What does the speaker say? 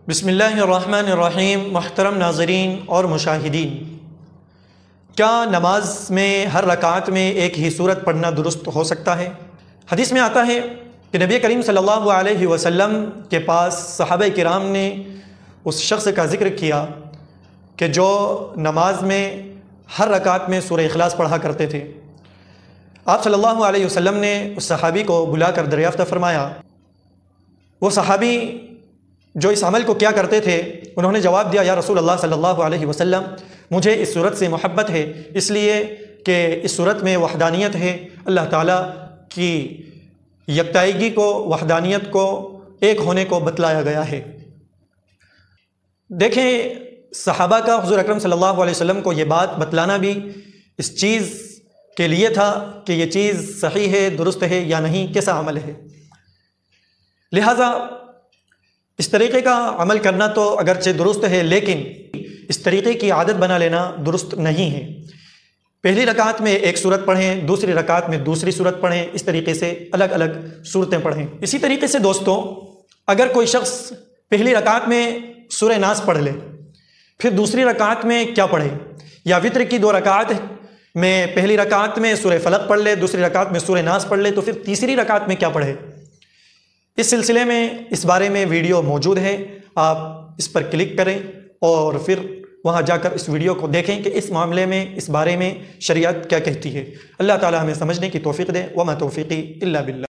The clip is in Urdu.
بسم اللہ الرحمن الرحیم۔ محترم ناظرین اور مشاہدین، کیا نماز میں ہر رکعت میں ایک ہی سورت پڑھنا درست ہو سکتا ہے؟ حدیث میں آتا ہے کہ نبی کریم صلی اللہ علیہ وسلم کے پاس صحابہ کرام نے اس شخص کا ذکر کیا کہ جو نماز میں ہر رکعت میں سورہ اخلاص پڑھا کرتے تھے۔ آپ صلی اللہ علیہ وسلم نے اس صحابی کو بلا کر دریافت فرمایا، وہ صحابی جو اس عمل کو کیا کرتے تھے، انہوں نے جواب دیا، یا رسول اللہ صلی اللہ علیہ وسلم، مجھے اس صورت سے محبت ہے، اس لیے کہ اس صورت میں وحدانیت ہے، اللہ تعالیٰ کی یکتائیگی کو، وحدانیت کو، ایک ہونے کو بتلایا گیا ہے۔ دیکھیں، صحابہ کا حضور اکرم صلی اللہ علیہ وسلم کو یہ بات بتلانا بھی اس چیز کے لیے تھا کہ یہ چیز صحیح ہے، درست ہے یا نہیں، کیسا عمل ہے۔ لہٰذا اس طریقے کا عمل کرنا تو اگرچہ درست ہے، لیکن اس طریقے کی عادت بنا لینا درست نہیں ہے۔ پہلی رکعت میں ایک سورت پڑھیں، دوسری رکعت میں دوسری سورت پڑھیں، اس طریقے سے الگ الگ صورتیں پڑھیں۔ اسی طریقے سے دوستوں، اگر کوئی شخص پہلی رکعت میں سورہ ناس پڑھ لے، پھر دوسری رکعت میں کیا پڑھے، یا وتر کی 2 رکعت میں پہلی رکعت میں سورہ فلق پڑھ لے، دوسری رکعت میں سورہ ناس پڑھ لے، تو پھر تیسری رکعت میں کیا پڑھے؟ اس سلسلے میں اس بارے میں ویڈیو موجود ہے، آپ اس پر کلک کریں اور پھر وہاں جا کر اس ویڈیو کو دیکھیں کہ اس معاملے میں، اس بارے میں شریعت کیا کہتی ہے۔ اللہ تعالی ہمیں سمجھنے کی توفیق دے، وما توفیقی الا باللہ۔